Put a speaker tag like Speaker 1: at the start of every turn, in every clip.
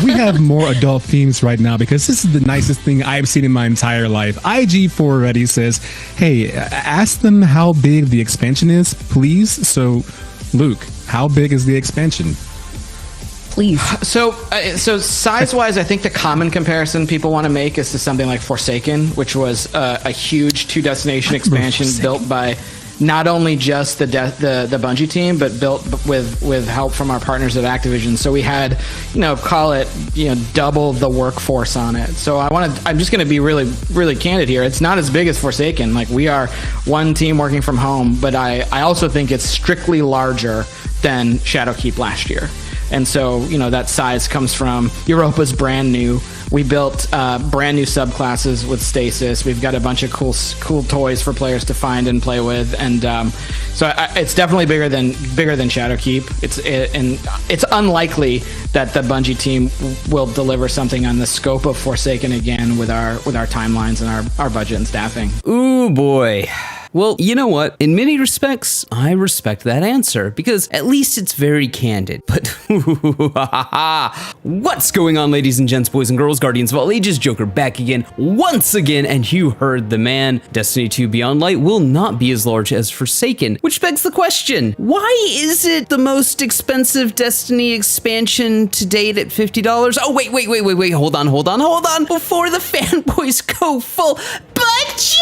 Speaker 1: we have more adult themes right now because this is the nicest thing I've seen in my entire life. IG4 Ready says, hey, ask them how big the expansion is, please. So, Luke, how big is the expansion?
Speaker 2: Please.
Speaker 3: So size-wise, I think the common comparison people want to make is to something like Forsaken, which was a huge two-destination expansion built by not only just the Bungie team, but built with help from our partners at Activision. So we had, call it, double the workforce on it. So I'm just going to be really, really candid here. It's not as big as Forsaken. Like, we are one team working from home, but I also think it's strictly larger than Shadowkeep last year. And so, that size comes from Europa's brand new. We built brand new subclasses with Stasis. We've got a bunch of cool toys for players to find and play with, and so it's definitely bigger than Shadowkeep. It's unlikely that the Bungie team will deliver something on the scope of Forsaken again with our timelines and our budget and staffing.
Speaker 4: Ooh boy. Well, you know what? In many respects, I respect that answer because at least it's very candid. But what's going on, ladies and gents, boys and girls, guardians of all ages? Joker back again, once again, and you heard the man. Destiny 2 Beyond Light will not be as large as Forsaken, which begs the question, why is it the most expensive Destiny expansion to date at $50? Oh, wait, hold on. Before the fanboys go full, but Joker!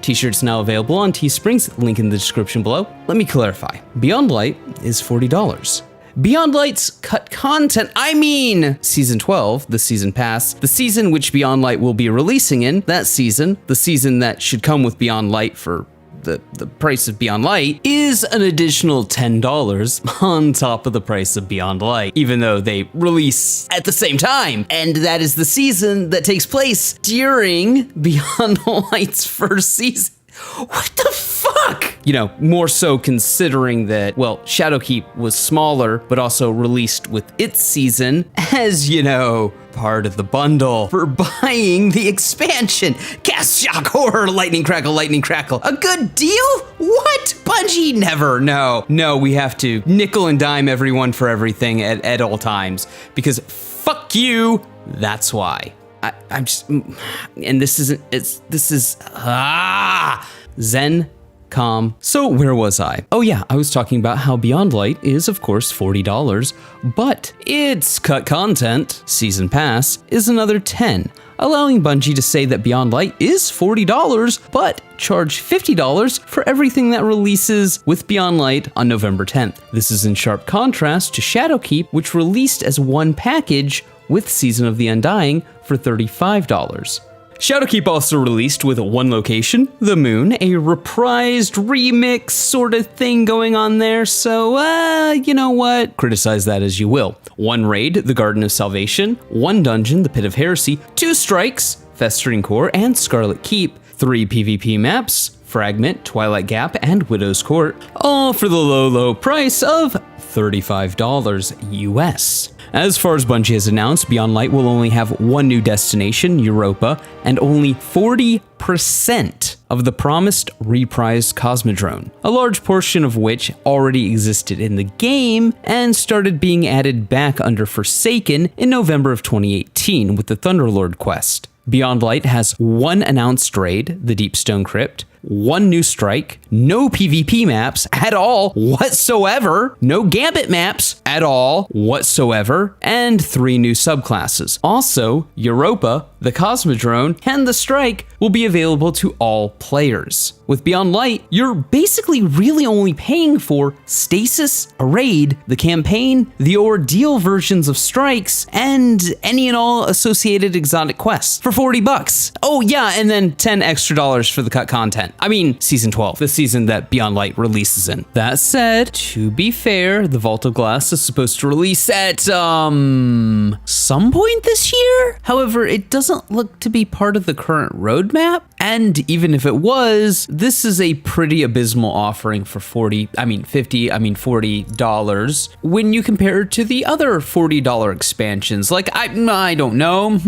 Speaker 4: T-shirts now available on Teespring's, link in the description below. Let me clarify. Beyond Light is $40. Beyond Light's cut content, I mean Season 12, the Season Pass, the season which Beyond Light will be releasing in, that season, the season that should come with Beyond Light for the price of Beyond Light, is an additional $10 on top of the price of Beyond Light, even though they release at the same time. And that is the season that takes place during Beyond Light's first season. What the fuck? More so considering that, well, Shadowkeep was smaller, but also released with its season as, part of the bundle for buying the expansion. Gas, shock, horror, lightning crackle. A good deal? What? Bungie? Never. No, we have to nickel and dime everyone for everything at all times because fuck you. That's why. I'm just, and this is Zen, calm. So where was I? Oh yeah, I was talking about how Beyond Light is of course $40, but its cut content, Season Pass, is another $10, allowing Bungie to say that Beyond Light is $40, but charge $50 for everything that releases with Beyond Light on November 10th. This is in sharp contrast to Shadowkeep, which released as one package with Season of the Undying for $35. Shadowkeep also released with one location, the Moon, a reprised remix sort of thing going on there, so, you know what? Criticize that as you will. One raid, the Garden of Salvation, one dungeon, the Pit of Heresy, 2 strikes, Festering Core and Scarlet Keep, 3 PvP maps, Fragment, Twilight Gap, and Widow's Court, all for the low price of $35 US. As far as Bungie has announced, Beyond Light will only have one new destination, Europa, and only 40% of the promised reprised Cosmodrome, a large portion of which already existed in the game and started being added back under Forsaken in November of 2018 with the Thunderlord quest. Beyond Light has one announced raid, the Deepstone Crypt, one new strike, no PvP maps at all whatsoever, no Gambit maps at all whatsoever, and 3 new subclasses. Also, Europa, the Cosmodrome, and the Strike will be available to all players. With Beyond Light, you're basically really only paying for Stasis, a raid, the campaign, the Ordeal versions of strikes, and any and all associated exotic quests for $40. Oh yeah, and then $10 extra for the cut content. I mean, Season 12, the season that Beyond Light releases in. That said, to be fair, the Vault of Glass is supposed to release at, some point this year? However, it doesn't look to be part of the current roadmap, and even if it was, this is a pretty abysmal offering for $40 when you compare it to the other $40 expansions. Like, I don't know,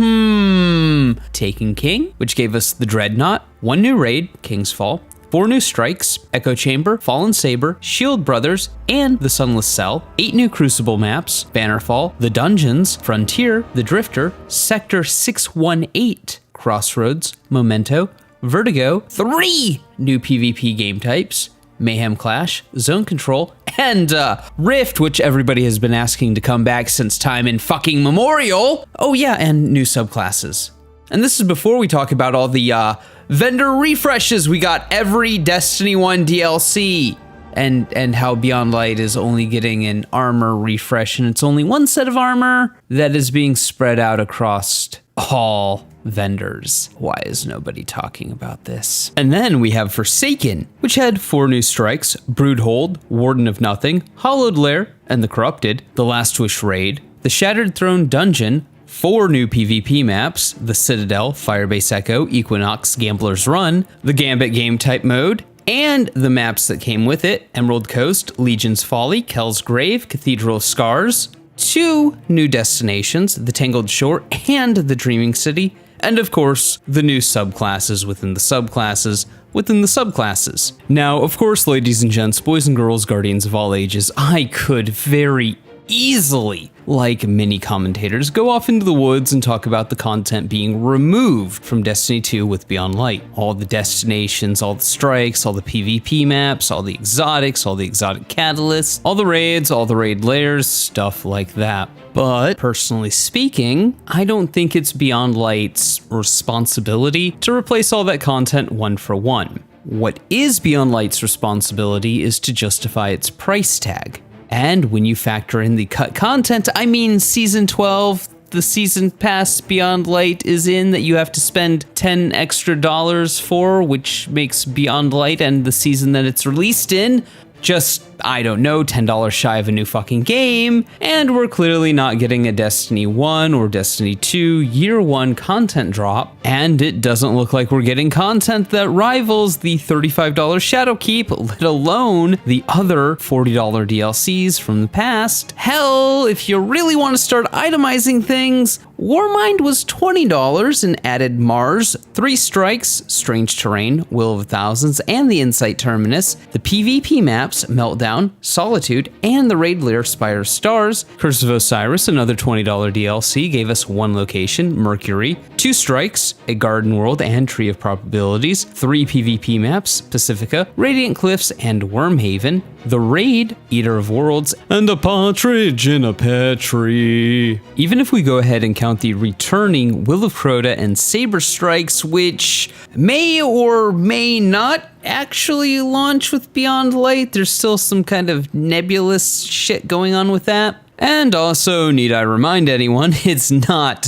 Speaker 4: Taken King, which gave us the Dreadnought, one new raid, King's Fall, 4 new strikes, Echo Chamber, Fallen Saber, Shield Brothers, and the Sunless Cell, 8 new Crucible maps, Bannerfall, The Dungeons, Frontier, The Drifter, Sector 618, Crossroads, Memento, Vertigo, 3 new PvP game types, Mayhem Clash, Zone Control, and Rift, which everybody has been asking to come back since time in fucking memorial. Oh yeah, and new subclasses. And this is before we talk about all the vendor refreshes. We got every Destiny 1 DLC, and how Beyond Light is only getting an armor refresh, and it's only one set of armor that is being spread out across all vendors. Why is nobody talking about this? And then we have Forsaken, which had 4 new strikes, Broodhold, Warden of Nothing, Hollowed Lair, and the Corrupted, the Last Wish Raid, the Shattered Throne Dungeon, 4 new PvP maps, the Citadel, Firebase Echo, Equinox, Gambler's Run, the Gambit game type mode, and the maps that came with it, Emerald Coast, Legion's Folly, Kel's Grave, Cathedral of Scars, 2 new destinations, the Tangled Shore and the Dreaming City, and of course, the new subclasses within the subclasses within the subclasses. Now, of course, ladies and gents, boys and girls, guardians of all ages, I could very easily, like many commentators, go off into the woods and talk about the content being removed from Destiny 2 with Beyond Light. All the destinations, all the strikes, all the PvP maps, all the exotic catalysts, all the raids, all the raid layers, stuff like that. But personally speaking, I don't think it's Beyond Light's responsibility to replace all that content one for one. What is Beyond Light's responsibility is to justify its price tag. And when you factor in the cut content, I mean Season 12, the Season Pass Beyond Light is in that you have to spend $10 extra for, which makes Beyond Light and the season that it's released in just, I don't know, $10 shy of a new fucking game, and we're clearly not getting a Destiny 1 or Destiny 2 Year 1 content drop, and it doesn't look like we're getting content that rivals the $35 Shadowkeep, let alone the other $40 DLCs from the past. Hell, if you really want to start itemizing things, Warmind was $20 and added Mars, 3 strikes, Strange Terrain, Will of Thousands, and the Insight Terminus, the PvP maps, Meltdown, Solitude, and the raid layer Spire Stars. Curse of Osiris, another $20 DLC, gave us 1 location, Mercury, 2 strikes, a Garden World and Tree of Probabilities, 3 PvP maps, Pacifica, Radiant Cliffs, and Wormhaven, the raid, Eater of Worlds, and a partridge in a pear tree. Even if we go ahead and count the returning Will of Crota and Saber Strikes, which may or may not actually launch with Beyond Light, there's still some kind of nebulous shit going on with that. And also, need I remind anyone, it's not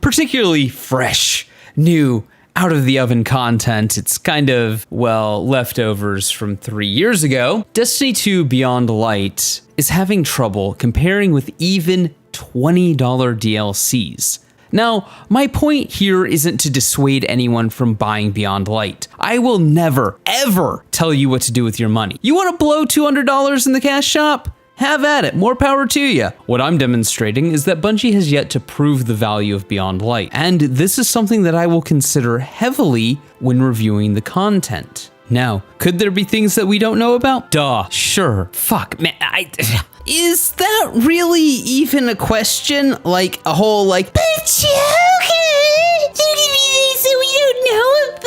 Speaker 4: particularly fresh, new, out of the oven content. It's kind of, well, leftovers from 3 years ago. Destiny 2 Beyond Light is having trouble comparing with even $20 DLCs. Now, my point here isn't to dissuade anyone from buying Beyond Light. I will never, ever tell you what to do with your money. You want to blow $200 in the cash shop? Have at it, more power to you. What I'm demonstrating is that Bungie has yet to prove the value of Beyond Light, and this is something that I will consider heavily when reviewing the content. Now, could there be things that we don't know about? Duh, sure. Fuck, man, is that really even a question? Like, a whole, like, but okay, there could be things that we don't know about.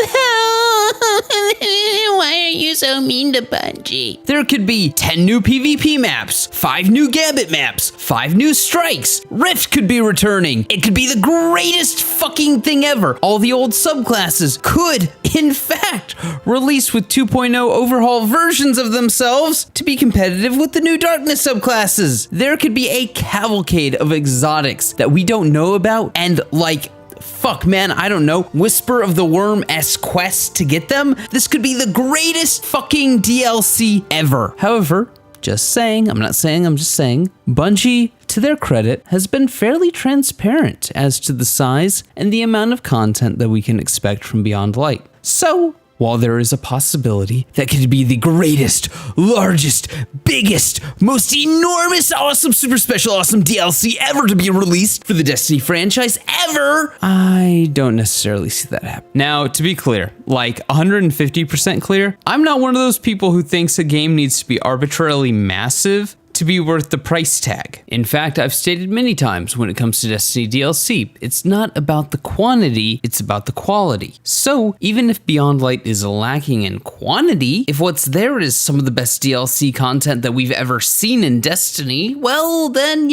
Speaker 4: Why are you so mean to Bungie? There could be 10 new PvP maps, 5 new Gambit maps, 5 new strikes. Rift could be returning. It could be the greatest fucking thing ever. All the old subclasses could, in fact, release with 2.0 overhaul versions of themselves to be competitive with the new Darkness subclasses. There could be a cavalcade of exotics that we don't know about, and like, fuck, man, I don't know, Whisper of the Worm-esque quest to get them? This could be the greatest fucking DLC ever. However, just saying, I'm not saying, I'm just saying, Bungie, to their credit, has been fairly transparent as to the size and the amount of content that we can expect from Beyond Light. So, While there is a possibility that could be the greatest, largest, biggest, most enormous, awesome, super special, awesome DLC ever to be released for the Destiny franchise ever, I don't necessarily see that happen. Now, to be clear, like 150% clear, I'm not one of those people who thinks a game needs to be arbitrarily massive to be worth the price tag. In fact, I've stated many times when it comes to Destiny DLC, it's not about the quantity, it's about the quality. So even if Beyond Light is lacking in quantity, if what's there is some of the best DLC content that we've ever seen in Destiny, well then,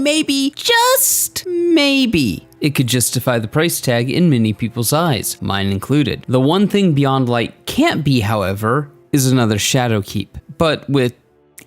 Speaker 4: maybe, just maybe, it could justify the price tag in many people's eyes, mine included. The one thing Beyond Light can't be, however, is another Shadowkeep, but with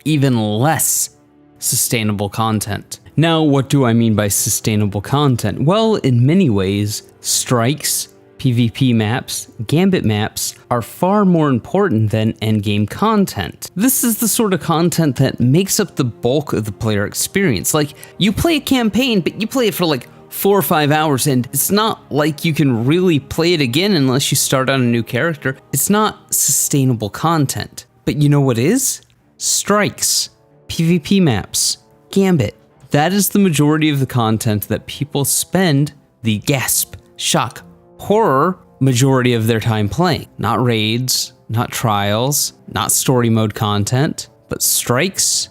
Speaker 4: even less sustainable content. Now, what do I mean by sustainable content? Well, in many ways, strikes, PvP maps, gambit maps are far more important than endgame content. This is the sort of content that makes up the bulk of the player experience. Like, you play a campaign, but you play it for like 4 or 5 hours, and it's not like you can really play it again unless you start on a new character. It's not sustainable content. But you know what is? Strikes, PvP maps, Gambit. That is the majority of the content that people spend the gasp, shock, horror majority of their time playing. Not raids, not trials, not story mode content, but strikes,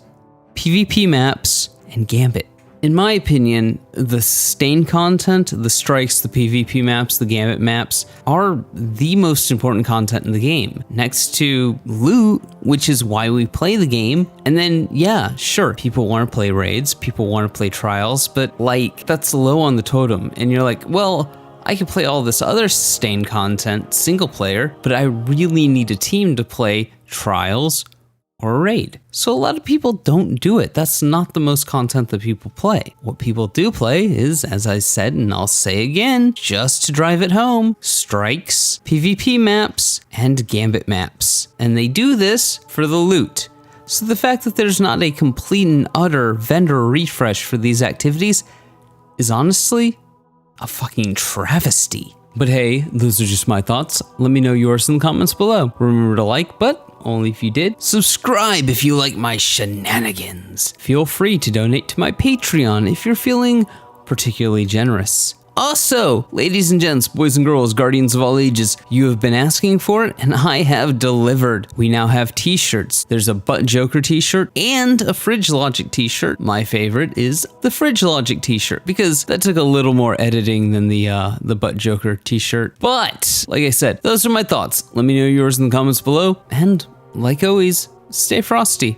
Speaker 4: PvP maps, and Gambit. In my opinion, the sustained content, the strikes, the PvP maps, the Gambit maps are the most important content in the game. Next to loot, which is why we play the game. And then, yeah, sure, people want to play raids, people want to play trials, but like, that's low on the totem. And you're like, well, I can play all this other sustained content single player, but I really need a team to play trials or a raid. So a lot of people don't do it. That's not the most content that people play. What people do play is, as I said, and I'll say again, just to drive it home, strikes, PvP maps, and Gambit maps. And they do this for the loot. So the fact that there's not a complete and utter vendor refresh for these activities is honestly a fucking travesty. But hey, those are just my thoughts. Let me know yours in the comments below. Remember to like, but only if you did. Subscribe if you like my shenanigans. Feel free to donate to my Patreon if you're feeling particularly generous. Also, ladies and gents, boys and girls, guardians of all ages, you have been asking for it, and I have delivered. We now have t-shirts. There's a Butt Joker t-shirt and a Fridge Logic t-shirt. My favorite is the Fridge Logic t-shirt because that took a little more editing than the Butt Joker t-shirt. But, like I said, those are my thoughts. Let me know yours in the comments below, and like always, stay frosty.